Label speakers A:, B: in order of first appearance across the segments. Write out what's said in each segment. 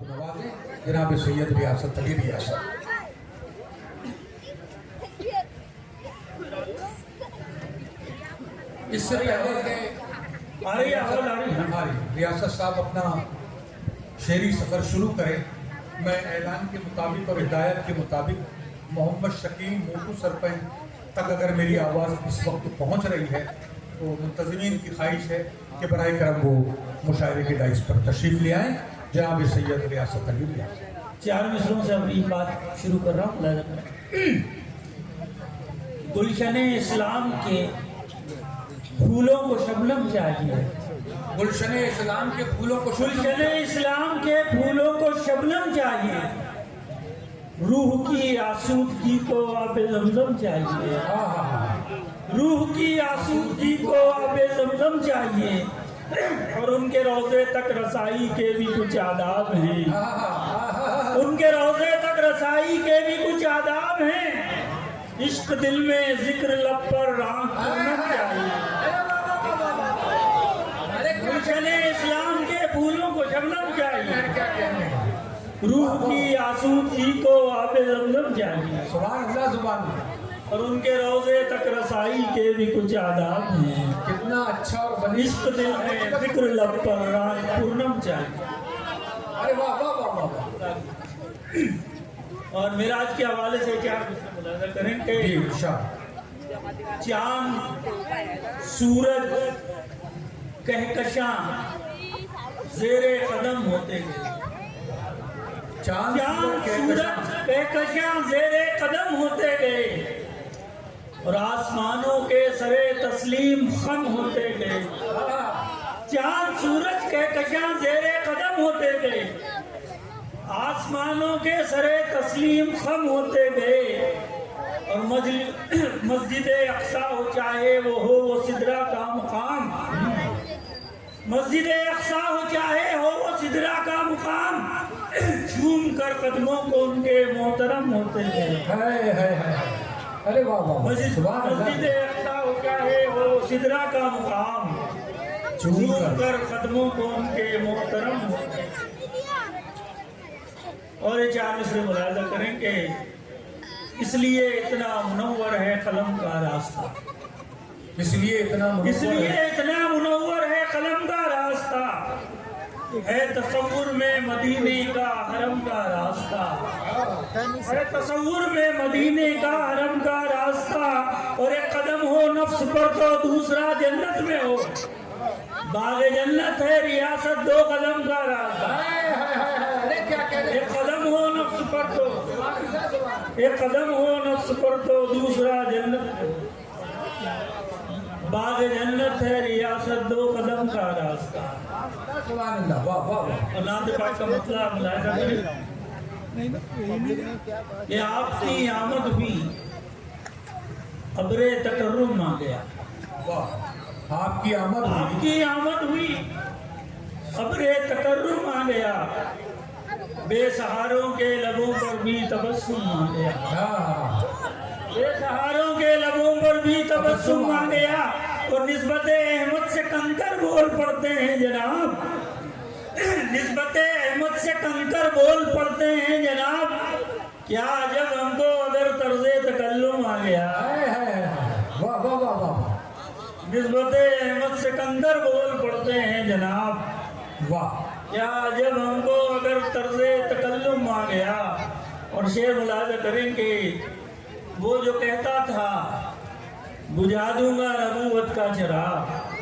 A: کو نوازیں جناب سید ریاست علی ریاست. اس سے پہلے کہ ہماری ریاست صاحب اپنا شعری سفر شروع کریں، میں اعلان کے مطابق اور ہدایت کے مطابق محمد شکیم موٹو سرپنچ تک اگر میری آواز اس وقت پہنچ رہی ہے تو منتظمین کی خواہش ہے کہ براہ کرم وہ مشاعرے کے ڈائس پر تشریف لے آئیں. جناب سید ریاست علی ریاست.
B: 4 مصروں سے اپنی بات شروع کر رہا ہوں. گلشن اسلام کے پھولوں کو شبنم چاہیے.
A: گلشن اسلام کے پھولوں کو
B: گلشن اسلام کے پھولوں کو شبنم چاہیے. روح کی آسودگی کو آب زمزم چاہیے. روح کی آسودگی کو آب زمزم چاہیے. اور ان کے روضے تک رسائی کے بھی کچھ آداب ہیں. ان کے روضے تک رسائی کے بھی کچھ آداب ہیں. عشق دل میں ذکر لب پر آنکھ کرنا چاہیے. گلشن اسلام کے پھولوں کو شبنم چاہیے. روح کی آسودگی کو آب زمزم چاہیے.
A: سبحان اللہ سبحان اللہ.
B: اور ان کے روضے تک رسائی کے بھی کچھ آداب ہیں.
A: کتنا اچھا اور بنی.
B: عشق دل میں ذکر لب پر آنکھ پورنم چاہیے.
A: ارے واہ واہ واہ واہ.
B: اور معراج کے حوالے سے کیا ملاحظہ کریں کہ چاند سورج کہکشاں زیر قدم ہوتے گئے. چاند سورج کہکشاں زیر قدم ہوتے گئے اور آسمانوں کے سرے تسلیم خم ہوتے گئے. چاند سورج کہکشاں زیر قدم ہوتے گئے، آسمانوں کے سرے تسلیم خم ہوتے گئے. اور مسجد اقصیٰ ہو چاہے وہ ہو وہ سدرہ کا مقام. مسجد اقصیٰ ہو چاہے ہو وہ سدرہ کا مقام. جھوم کر قدموں کو ان کے محترم ہوتے گئے.
A: ارے واہ واہ.
B: مسجد اقصیٰ ہو چاہے وہ سدرہ کا مقام. جھوم کر قدموں کو ان کے محترم ہوتے گئے. اور یہ 4 مصرے ملاحظہ کریں کہ اس لیے اتنا منور ہے قلم کا راستہ.
A: اس لیے اتنا
B: منور ہے قلم کا راستہ. ہے تصور میں مدینے کا حرم کا راستہ. ہے تصور میں مدینے کا حرم کا راستہ. اور ایک قدم ہو نفس پر تو دوسرا جنت میں ہو. باغ جنت ہے ریاست 2 قدم کا راستہ. ایک قدم ہو نفس پر تو ایک قدم ہو نفس پر تو دوسرا جنت ہے. باغ جنت ہے ریاست 2 قدم کا راستہ.
A: سبحان اللہ. واہ واہ واہ.
B: اور نام پاک کا مطلب ملاحظہ کریں کہ آپ کی آمد ہوئی ابر تکرم آ گیا.
A: واہ. آپ کی آمد
B: ہوئی ابر تکرم آ گیا. بے سہاروں کے لبوں پر بھی تبسم آ گیا. بے سہاروں کے لبوں پر بھی تبسم آ گیا. اور نسبت احمد سے کنکر بول پڑتے ہیں جناب. نسبت احمد سے کنکر بول پڑتے ہیں جناب. کیا جب ہم کو اگر طرز تکلم آ گیا.
A: واہ واہ واہ واہ.
B: نسبت احمد سے کنکر بول پڑتے ہیں جناب.
A: واہ.
B: کیا جب ہم کو اگر طرز تکلم آ گیا. اور شعر ملاحظہ کریں کہ وہ جو کہتا تھا بجھا دوں گا نبوت کا چراغ.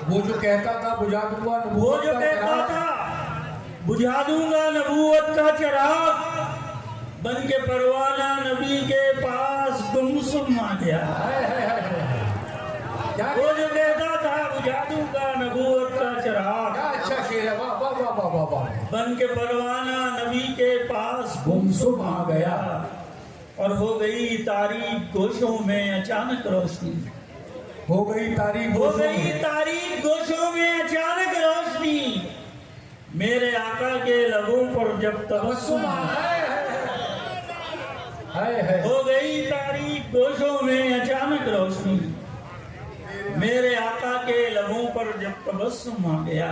A: وہ جو کہتا تھا بجھا دوں گا
B: وہ جو کہتا تھا بجھا دوں گا نبوت کا چراغ. بن کے پروانہ نبی کے پاس گمسم آ گیا. وہ جو کہتا تھا بجھا دوں گا نبوت کا چراغ.
A: اچھا شعر ہے. واہ واہ واہ واہ واہ.
B: بن کے پروانہ نبی کے پاس گمسم آ گیا. اور ہو گئی تاریک گوشوں میں اچانک روشنی.
A: ہو گئی تاریک
B: گوشوں میں اچانک روشنی. میرے آقا کے لبوں پر جب تبسم ہو گئی تاریک گوشوں میں اچانک روشنی. میرے آقا کے لبوں پر جب تبسم آ گیا.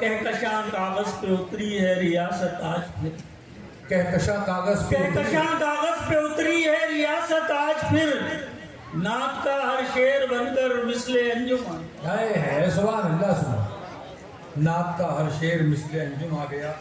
B: کہکشاں کاغذ پہ اتری ہے ریاست آج پھر،
A: کہکشاں کاغذ پہ
B: کہکشاں کاغذ پہ اتری ہے ریاست آج پھر، نعت کا ہر شعر بن کر مثل انجم
A: ہے سبحان اللہ، سبحان، نعت کا ہر شعر مثل انجم آ گیا۔